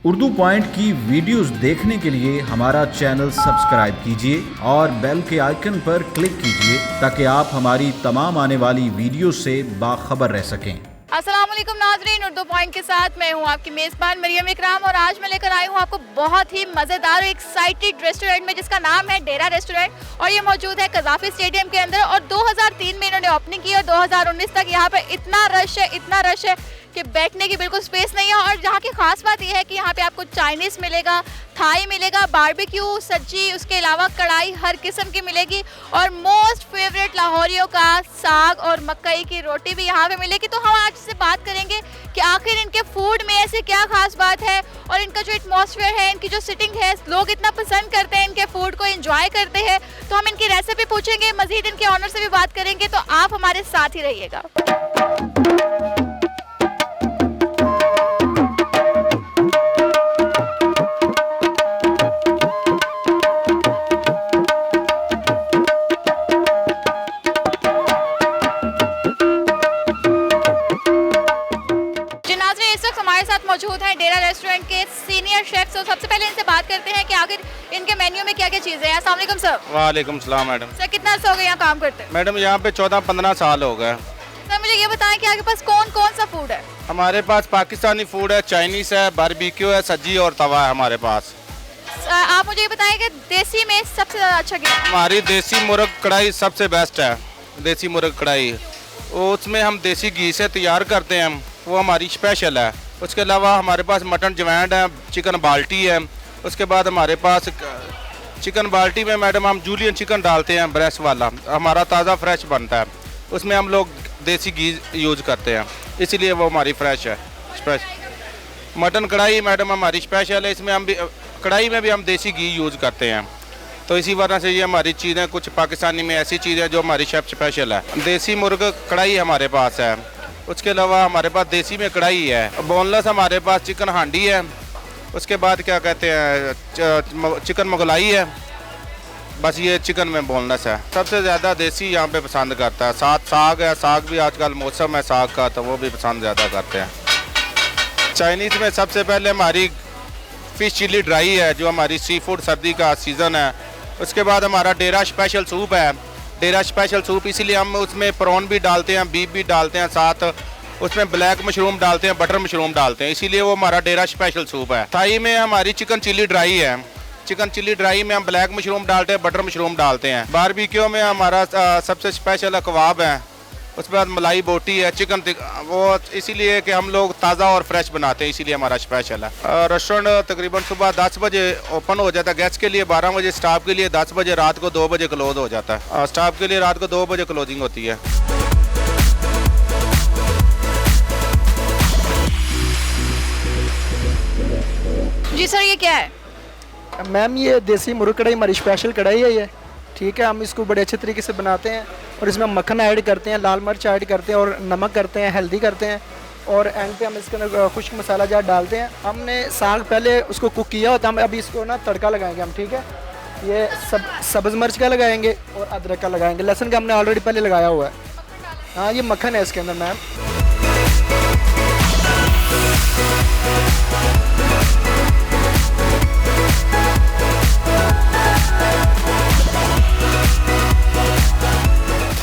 Urdu point की videos देखने के लिए हमारा चैनल सब्सक्राइब कीजिए और बेल के आइकन पर क्लिक कीजिए ताकि आप हमारी तमाम आने वाली वीडियो से बाखबर रह सकें। अस्सलाम वालेकुम नाज़रीन, उर्दू पॉइंट के साथ मैं हूं आपकी मेज़बान मरियम इकराम और आज मैं लेकर आई हूं आपको बहुत ही मज़ेदार एक एक्साइटेड रेस्टोरेंट में जिसका नाम है डेरा रेस्टोरेंट और ये मौजूद है कज़ाफ़ी स्टेडियम के अंदर। और 2003 में इन्होंने ओपनिंग की और 2019 तक यहाँ पे इतना रश है कि बैठने की बिल्कुल स्पेस नहीं है। और जहाँ की ख़ास बात यह है कि यहाँ पे आपको चाइनीज़ मिलेगा, थाई मिलेगा, बारबेक्यू, सब्जी, उसके अलावा कढ़ाई हर किस्म की मिलेगी और मोस्ट फेवरेट लाहौरियों का साग और मकई की रोटी भी यहाँ पे मिलेगी। तो हम आज से बात करेंगे कि आखिर इनके फूड में ऐसी क्या खास बात है और इनका जो एटमॉस्फेयर है, इनकी जो सिटिंग है, लोग इतना पसंद करते हैं, इनके फूड को एंजॉय करते हैं। तो हम इनकी रेसिपी पूछेंगे, मजीद इनके ऑनर से भी बात करेंगे, तो आप हमारे साथ ही रहिएगा। हमारे साथ मौजूद हैं डेरा रेस्टोरेंट के सीनियर शेफ। तो सबसे पहले इनसे बात करते हैं कि आखिर इनके मेन्यू में क्या क्या चीज़ें हैं। अस्सलाम वालेकुम सर। वालेकुम सलाम मैडम। सर कितना अर्सा हो गया यहाँ काम करते हैं? मैडम यहाँ पे 14-15 साल हो गए। सर मुझे ये बताएं कि आपके पास कौन कौन सा फूड है? हमारे पास पाकिस्तानी फूड है, चाइनीज़ है, बारबेक्यू है, सब्जी और तवा है हमारे पास। आप मुझे ये बताएं कि देसी में सबसे ज़्यादा अच्छा क्या है? हमारी देसी मुर्ग कढ़ाई सबसे बेस्ट है। देसी मुर्ग कढ़ाई उसमें हम देसी घी से तैयार करते हैं, वो हमारी स्पेशल है। उसके अलावा हमारे पास मटन जवैंड है, चिकन बाल्टी है। उसके बाद हमारे पास चिकन बाल्टी में मैडम हम जूलियन चिकन डालते हैं, ब्रेस्ट वाला हमारा ताज़ा फ्रेश बनता है। उसमें हम लोग देसी घी यूज़ करते हैं, इसीलिए वो हमारी फ्रेश है। मटन कढ़ाई मैडम हमारी स्पेशल है, इसमें हम भी कढ़ाई में भी हम देसी घी यूज़ करते हैं। तो इसी वजह से ये हमारी चीज़ें कुछ पाकिस्तानी में ऐसी चीज़ें जो हमारी शेफ स्पेशल है। देसी मुर्ग कढ़ाई हमारे पास है। उसके अलावा हमारे पास देसी में कढ़ाई है। बोनलेस हमारे पास चिकन हांडी है। उसके बाद क्या कहते हैं चिकन मुगलाई है। बस ये चिकन में बोनलेस है। सबसे ज़्यादा देसी यहाँ पे पसंद करता है। साथ साग है, साग भी आजकल मौसम है साग का, तो वो भी पसंद ज़्यादा करते हैं। चाइनीज़ में सबसे पहले हमारी फ़िश चिली ड्राई है, जो हमारी सी फूड सर्दी का सीज़न है। उसके बाद हमारा डेरा स्पेशल सूप है। डेरा स्पेशल सूप इसीलिए हम उसमें प्रॉन भी डालते हैं, बीफ भी डालते हैं, साथ उसमें ब्लैक मशरूम डालते हैं, बटर मशरूम डालते हैं, इसीलिए वो हमारा डेरा स्पेशल सूप है। थाई में हमारी चिकन चिली ड्राई है। चिकन चिली ड्राई में हम ब्लैक मशरूम डालते हैं, बटर मशरूम डालते हैं। बारबेक्यू में हमारा सबसे स्पेशल कबाब है। उसके बाद मलाई बोटी है, चिकन वो इसीलिए कि हम लोग ताज़ा और फ्रेश बनाते हैं, इसीलिए हमारा स्पेशल है। रेस्टोरेंट तकरीबन सुबह 10 बजे ओपन हो जाता है, गेस्ट के लिए 12 बजे, स्टाफ के लिए 10 बजे, रात को 2 बजे क्लोज हो जाता है। स्टाफ के लिए रात को 2 बजे क्लोजिंग होती है। जी सर, ये क्या है? मैम ये देसी मुर्ग कढ़ाई हमारी स्पेशल कढ़ाई है ये, ठीक है। हम इसको बड़े अच्छे तरीके से बनाते हैं और इसमें मक्खन ऐड करते हैं, लाल मिर्च ऐड करते हैं और नमक करते हैं, हल्दी करते हैं और एंड पे हम इसके अंदर खुश्क मसाला जार डालते हैं। हमने साग पहले उसको कुक किया होता है, हम अभी इसको ना तड़का लगाएंगे हम, ठीक है। ये सब्ज़ मिर्च का लगाएंगे और अदरक का लगाएंगे, लहसुन का हमने ऑलरेडी पहले लगाया हुआ है। हाँ, ये मक्खन है इसके अंदर मैम।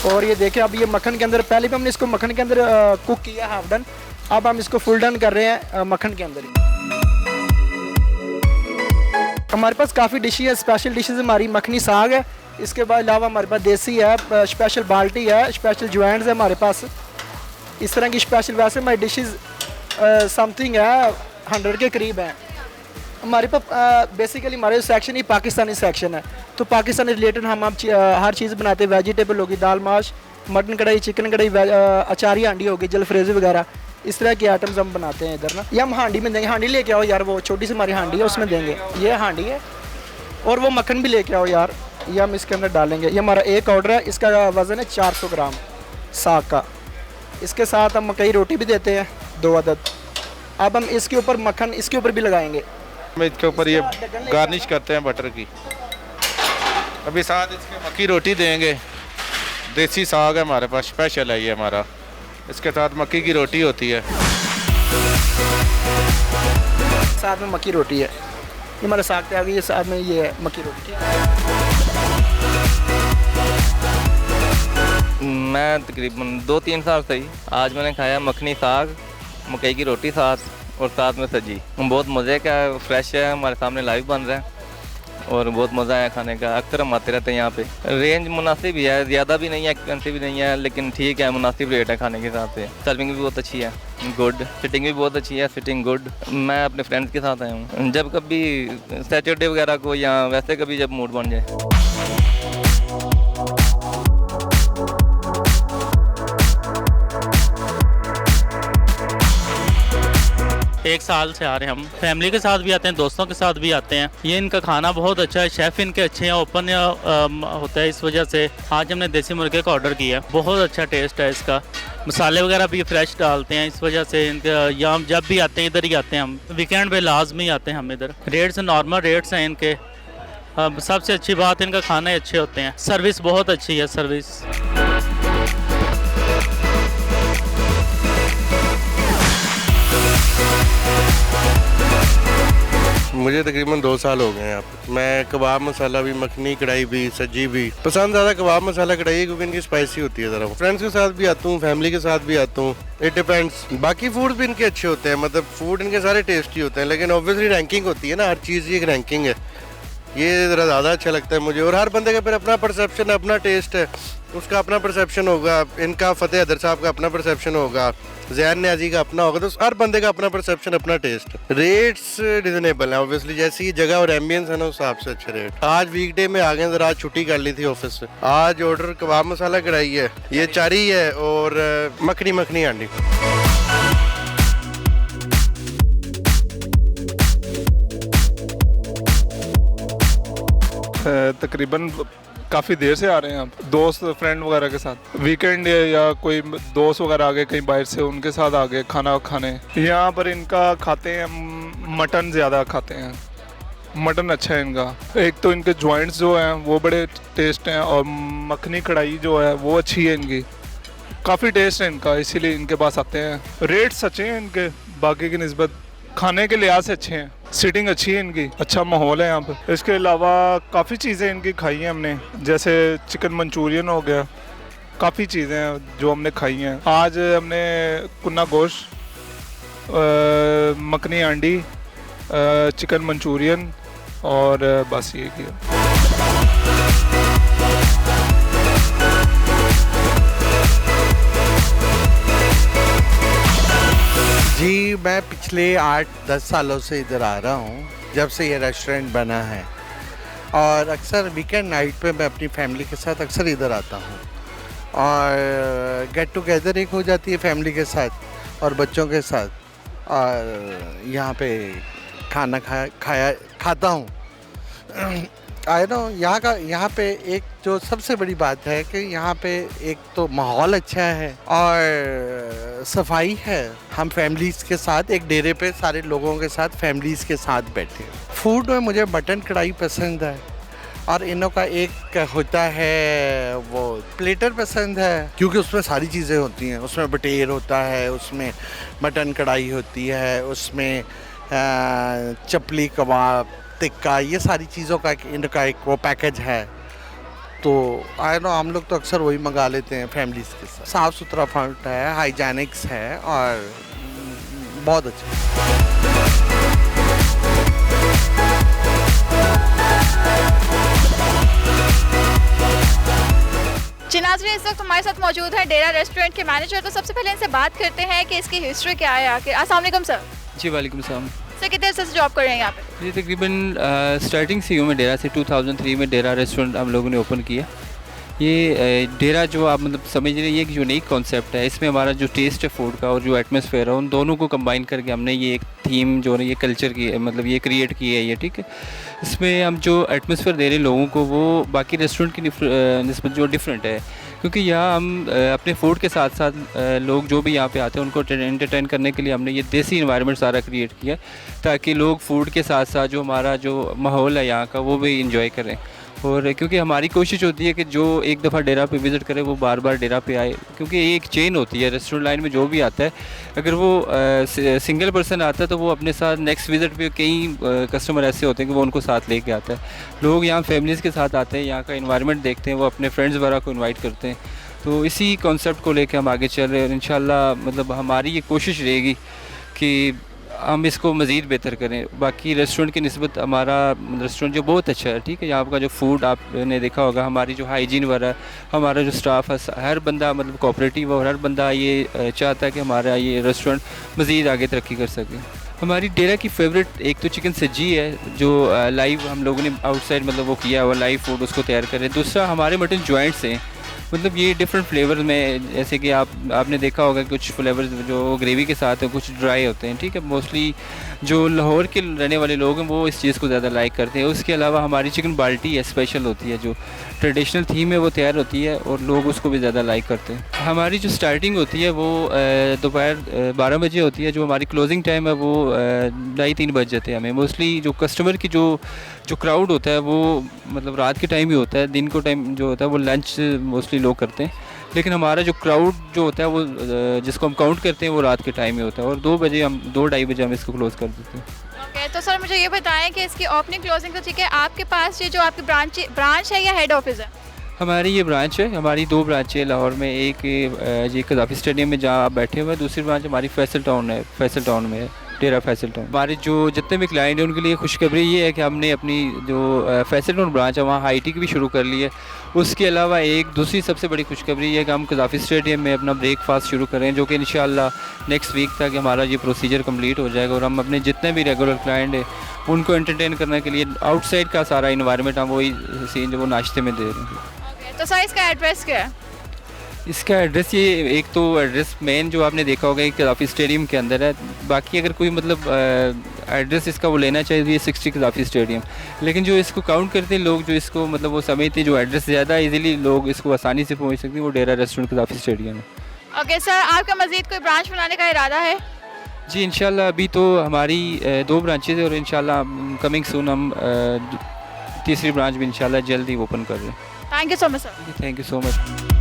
और ये देखिए अब ये मक्खन के अंदर, पहले भी हमने इसको मक्खन के अंदर कुक किया हाफ डन, अब हम इसको फुल डन कर रहे हैं मक्खन के अंदर ही। हमारे पास काफ़ी डिशेज है। स्पेशल डिशेज हमारी मखनी साग है, इसके बाद अलावा हमारे पास देसी है, स्पेशल बाल्टी है, स्पेशल जवैंड है हमारे पास। इस तरह की स्पेशल वैसे हमारी डिशेज समथिंग है 100 के करीब हैं हमारे पास। बेसिकली हमारे सेक्शन ही पाकिस्तानी सेक्शन है, तो पाकिस्तानी रिलेटेड हम हर चीज़ बनाते हैं। वेजिटेबल होगी, दाल माश, मटन कढ़ाई, चिकन कढ़ाई, अचारी हांडी होगी, जलफ्रेज़ी वगैरह, इस तरह के आइटम्स हम बनाते हैं इधर ना। ये हम हांडी में देंगे। हांडी लेके आओ यार, वो छोटी सी हमारी हांडी है उसमें देंगे। ये हांडी है और वो मक्खन भी लेके आओ यार, ये हम इसके अंदर डालेंगे। ये हमारा एक ऑर्डर है, इसका वज़न है 400 ग्राम साग का। इसके साथ हम मकई रोटी भी देते हैं 2 अदद। अब हम इसके ऊपर मक्खन इसके ऊपर भी लगाएंगे। इसके ऊपर ये गार्निश करते हैं बटर की। अभी साथ इसके मक्की रोटी देंगे। देसी साग है हमारे पास, स्पेशल है ये हमारा। इसके साथ मक्की की रोटी होती है। साथ में मक्की रोटी है, ये हमारा साग तैयार हुई है, साथ में ये है मक्की रोटी। मैं तकरीबन 2-3 साल से ही आज मैंने खाया मखनी साग, मकई की रोटी साथ और साथ में सब्जी। बहुत मज़े का, फ्रेश है, हमारे सामने लाइव बन रहा है और बहुत मज़ा आया खाने का। अक्सर हम आते रहते हैं यहाँ पे। रेंज मुनासिब ही है, ज़्यादा भी नहीं है, एक्सपेंसिव भी नहीं है, लेकिन ठीक है, मुनासिब रेट है खाने के हिसाब से। सर्विंग भी बहुत अच्छी है, गुड। सिटिंग भी बहुत अच्छी है, सिटिंग गुड। मैं अपने फ्रेंड्स के साथ आया हूँ, जब कभी सैटरडे वगैरह को या वैसे कभी जब मूड बन जाए। 1 साल से आ रहे हैं हम। फैमिली के साथ भी आते हैं, दोस्तों के साथ भी आते हैं। ये इनका खाना बहुत अच्छा है, शेफ़ इनके अच्छे हैं, ओपन होता है, इस वजह से आज हमने देसी मुर्गे का ऑर्डर किया। बहुत अच्छा टेस्ट है इसका, मसाले वगैरह भी फ्रेश डालते हैं, इस वजह से इनके यहाँ जब भी आते हैं इधर ही आते हैं हम। वीकेंड पे लाजमी आते हैं हम इधर। रेट्स नॉर्मल रेट्स हैं इनके। सबसे अच्छी बात इनका खाना ही अच्छे होते हैं। सर्विस बहुत अच्छी है, सर्विस। मुझे तकरीबन 2 साल हो गए हैं यहाँ पे। मैं कबाब मसाला भी, मखनी कढ़ाई भी, सब्जी भी पसंद ज़्यादा कबाब मसाला कढ़ाई है, क्योंकि इनकी स्पाइसी होती है ज़रा। फ्रेंड्स के साथ भी आता हूँ, फैमिली के साथ भी आता हूँ, इट डिपेंड्स। बाकी फूड भी इनके अच्छे होते हैं, मतलब फूड इनके सारे टेस्टी होते हैं, लेकिन ऑब्वियसली रैंकिंग होती है ना, हर चीज़ की एक रैंकिंग है। ये ज़रा ज़्यादा अच्छा लगता है मुझे। और हर बंदे का फिर अपना परसेप्शन, अपना टेस्ट है, उसका अपना परसेप्शन होगा। इनका फ़तेह हैदर साहब का अपना परसेप्शन होगा, ज़ैन न्याजी का अपना होगा, तो हर बंदे का अपना परसेप्शन, अपना टेस्ट। रेट्स रिजनेबल है ऑब्वियसली, जैसी जगह और एम्बियंस है ना, उस हिसाब से अच्छे रेट। आज वीकडे में आ गए, ज़रा आज छुट्टी कर ली थी ऑफिस से। आज ऑर्डर कबाब मसाला कढ़ाई है, ये चारी है और मखनी हांडी। तकरीबन काफ़ी देर से आ रहे हैं हम, दोस्त फ्रेंड वगैरह के साथ। वीकेंड या कोई दोस्त वगैरह आ गए कहीं बाहर से, उनके साथ आ गए खाना खाने। यहाँ पर इनका खाते हैं, मटन ज़्यादा खाते हैं, मटन अच्छा है इनका। एक तो इनके जॉइंट्स जो हैं वो बड़े टेस्ट हैं, और मखनी कढ़ाई जो है वो अच्छी है इनकी, काफ़ी टेस्ट है इनका, इसीलिए इनके पास आते हैं। रेट्स अच्छे हैं इनके बाकी की निस्बत, खाने के लिहाज से अच्छे हैं, सीटिंग अच्छी है इनकी, अच्छा माहौल है यहाँ पर। इसके अलावा काफ़ी चीज़ें इनकी खाई हैं हमने, जैसे चिकन मंचूरियन हो गया, काफ़ी चीज़ें हैं जो हमने खाई हैं। आज हमने कुन्ना गोश्त, मखनी हांडी, चिकन मंचूरियन और बस ये किया। जी, मैं पिछले 8-10 सालों से इधर आ रहा हूँ, जब से ये रेस्टोरेंट बना है। और अक्सर वीकेंड नाइट पे मैं अपनी फैमिली के साथ अक्सर इधर आता हूँ, और गेट टुगेदर एक हो जाती है फैमिली के साथ और बच्चों के साथ, और यहाँ पे खाना खाता हूँ। आई नो यहाँ पे एक जो सबसे बड़ी बात है कि यहाँ पे एक तो माहौल अच्छा है और सफाई है। हम फैमिलीज़ के साथ एक डेरे पे सारे लोगों के साथ फैमिलीज़ के साथ बैठे। फूड में मुझे मटन कढ़ाई पसंद है, और इनों का एक होता है वो प्लेटर पसंद है, क्योंकि उसमें सारी चीज़ें होती हैं। उसमें बटेर होता है, उसमें मटन कढ़ाई होती है, उसमें चपली कबाब, टिक्का, ये सारी चीज़ों का इनका एक वो पैकेज है। तो आई नो हम लोग तो अक्सर वही मंगा लेते हैं फैमिलीज़ के साथ। साफ़ सुथरा फूड है, हाइजेनिक्स है और बहुत अच्छा। जी नाज़रीन, इस वक्त हमारे साथ मौजूद है डेरा रेस्टोरेंट के मैनेजर। तो सबसे पहले इनसे बात करते हैं कि इसकी हिस्ट्री क्या है आके। अस्सलाम वालेकुम सर। जी वालेकुम सलाम। सर कितने देर से जॉब कर रहे हैं यहाँ पे? जी तकरीबन स्टार्टिंग से हूँ मैं डेरा से। 2003 में डेरा रेस्टोरेंट हम लोगों ने ओपन किया। ये डेरा जो आप मतलब समझ रहे हैं, ये एक यूनिक कॉन्सेप्ट है। इसमें हमारा जो टेस्ट है फूड का और जो एटमॉस्फेयर है, उन दोनों को कंबाइन करके हमने ये एक थीम जो है ये कल्चर की है, मतलब ये क्रिएट की है ये, ठीक है। इसमें हम जो एटमॉस्फेयर दे रहे हैं लोगों को, वो बाकी रेस्टोरेंट की निस्बत जो डिफरेंट है, क्योंकि यहाँ हम अपने फूड के साथ साथ लोग जो भी यहाँ पे आते हैं उनको एंटरटेन करने के लिए हमने ये देसी इन्वायरमेंट सारा क्रिएट किया, ताकि लोग फूड के साथ साथ जो हमारा जो माहौल है यहाँ का वो भी इंजॉय करें। और क्योंकि हमारी कोशिश होती है कि जो एक दफ़ा डेरा पे विज़िट करे वो बार बार डेरा पे आए, क्योंकि ये एक चेन होती है रेस्टोरेंट लाइन में जो भी आता है। अगर वो सिंगल पर्सन आता है तो वो अपने साथ नेक्स्ट विज़िट पे कई कस्टमर ऐसे होते हैं कि वो उनको साथ लेके आता है। लोग यहाँ फैमिलीज़ के साथ आते हैं, यहाँ का इन्वायरमेंट देखते हैं, वो अपने फ्रेंड्स वगैरह को इन्वाइट करते हैं। तो इसी कॉन्सेप्ट को लेकर हम आगे चल रहे हैं और इंशाल्लाह मतलब हमारी ये कोशिश रहेगी कि हम इसको मज़ीद बेहतर करें। बाकी रेस्टोरेंट की निस्बत हमारा रेस्टोरेंट जो बहुत अच्छा है, ठीक है, यहाँ का जो फूड आपने देखा होगा, हमारी जो हाइजीन वगैरह, हमारा जो स्टाफ है, हर बंदा मतलब कोऑपरेटिव और हर बंदा ये चाहता है कि हमारा ये रेस्टोरेंट मज़ीद आगे तरक्की कर सके। हमारी डेरा की फेवरेट एक तो चिकन सज्जी है जो लाइव हम लोगों ने आउटसाइड मतलब वो किया हुआ लाइव फूड उसको तैयार करें। दूसरा हमारे मटन जॉइंट्स हैं, मतलब ये डिफरेंट फ्लेवर में, जैसे कि आपने देखा होगा कुछ फ्लेवर्स जो ग्रेवी के साथ हैं, कुछ ड्राई होते हैं, ठीक है। मोस्टली जो लाहौर के रहने वाले लोग हैं वो इस चीज़ को ज़्यादा लाइक करते हैं। उसके अलावा हमारी चिकन बाल्टी है, स्पेशल होती है, जो ट्रेडिशनल थीम है वो तैयार होती है और लोग उसको भी ज़्यादा लाइक करते हैं। हमारी जो स्टार्टिंग होती है वो दोपहर 12 बजे होती है। जो हमारी क्लोजिंग टाइम है वो 2:30-3 बज जाते हैं हमें। मोस्टली जो कस्टमर की जो क्राउड होता है वो मतलब रात के टाइम ही होता है, दिन को टाइम जो होता है वो लंच मोस्टली लोग करते हैं, लेकिन हमारा जो क्राउड जो होता है वो जिसको हम काउंट करते हैं वो रात के टाइम ही होता है और 2-2:30 बजे हम इसको क्लोज़ कर देते हैं। ओके, तो सर मुझे ये बताएं कि इसकी ओपनिंग क्लोजिंग तो ठीक है, आपके पास ये जो आपकी ब्रांच है या हेड ऑफिस है? हमारी ये ब्रांच है, हमारी 2 ब्रांचें हैं लाहौर में। एक ये कज़ाफ़ी स्टेडियम में जहाँ आप बैठे हुए हैं, दूसरी ब्रांच हमारी फैसल टाउन में है, डेरा फैसल टाउन। हमारे जो जितने भी क्लाइंट हैं उनके लिए खुशखबरी ये है कि हमने अपनी जो फैसल टाउन ब्रांच है वहाँ हाई टी की भी शुरू कर ली है। उसके अलावा एक दूसरी सबसे बड़ी खुशखबरी ये है कि हम कज़ाफ़ी स्टेडियम में अपना ब्रेकफास्ट शुरू करें, जो कि इंशाल्लाह नेक्स्ट वीक तक हमारा ये प्रोसीजर कंप्लीट हो जाएगा और हम अपने जितने भी रेगुलर क्लाइंट हैं उनको एंटरटेन करने के लिए आउटसाइड का सारा इन्वायरमेंट हम वही सीन जो वो नाश्ते में दे रहे हैं। तो सर इसका एड्रेस क्या है? इसका एड्रेस ये एक तो एड्रेस मेन जो आपने देखा होगा एक कज़ाफ़ी स्टेडियम के अंदर है। बाकी अगर कोई मतलब एड्रेस इसका वो लेना चाहिए तो ये 60 कज़ाफ़ी स्टेडियम, लेकिन जो इसको काउंट करते हैं लोग, जो इसको मतलब वो समझते हैं जो एड्रेस ज़्यादा इजीली लोग इसको आसानी से पहुंच सकते हैं, वो डेरा रेस्टोरेंट कज़ाफ़ी स्टेडियम है। ओके सर, आपका मज़ीद कोई ब्रांच बनाने का इरादा है? जी इंशाल्लाह, अभी तो हमारी 2 ब्रांचेज़ है और इंशाल्लाह कमिंग सून हम तीसरी ब्रांच भी इंशाल्लाह जल्द ही ओपन कर रहे हैं। Thank you so much sir. Thank you so much.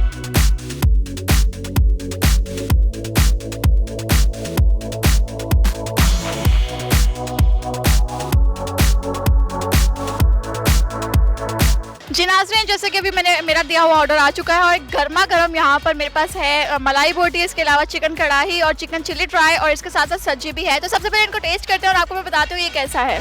जी नाज़रीन, जैसे कि अभी मेरा दिया हुआ ऑर्डर आ चुका है और गर्मा गर्म यहाँ पर मेरे पास है मलाई बोटी, इसके अलावा चिकन कढ़ाई और चिकन चिली ड्राई और इसके साथ साथ सब्जी भी है। तो सबसे पहले इनको टेस्ट करते हैं और आपको मैं बताती हूँ ये कैसा है।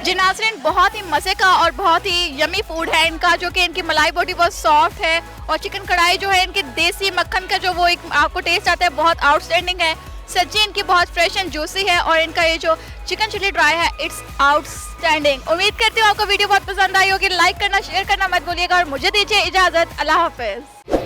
जी नाज़रीन, बहुत ही मज़े का और बहुत ही यमी फूड है इनका, जो कि इनकी मलाई बोटी बहुत सॉफ्ट है और चिकन कढ़ाई जो है इनके देसी मक्खन का जो वो एक आपको टेस्ट आता है बहुत आउटस्टैंडिंग है। सब्जी इनकी बहुत फ्रेश एंड जूसी है और इनका ये जो चिकन चिली ड्राई है इट्स आउटस्टैंडिंग। उम्मीद करती हूँ आपको वीडियो बहुत पसंद आई होगी। लाइक करना, शेयर करना मत भूलिएगा और मुझे दीजिए इजाज़त। अल्लाह हाफ़िज़।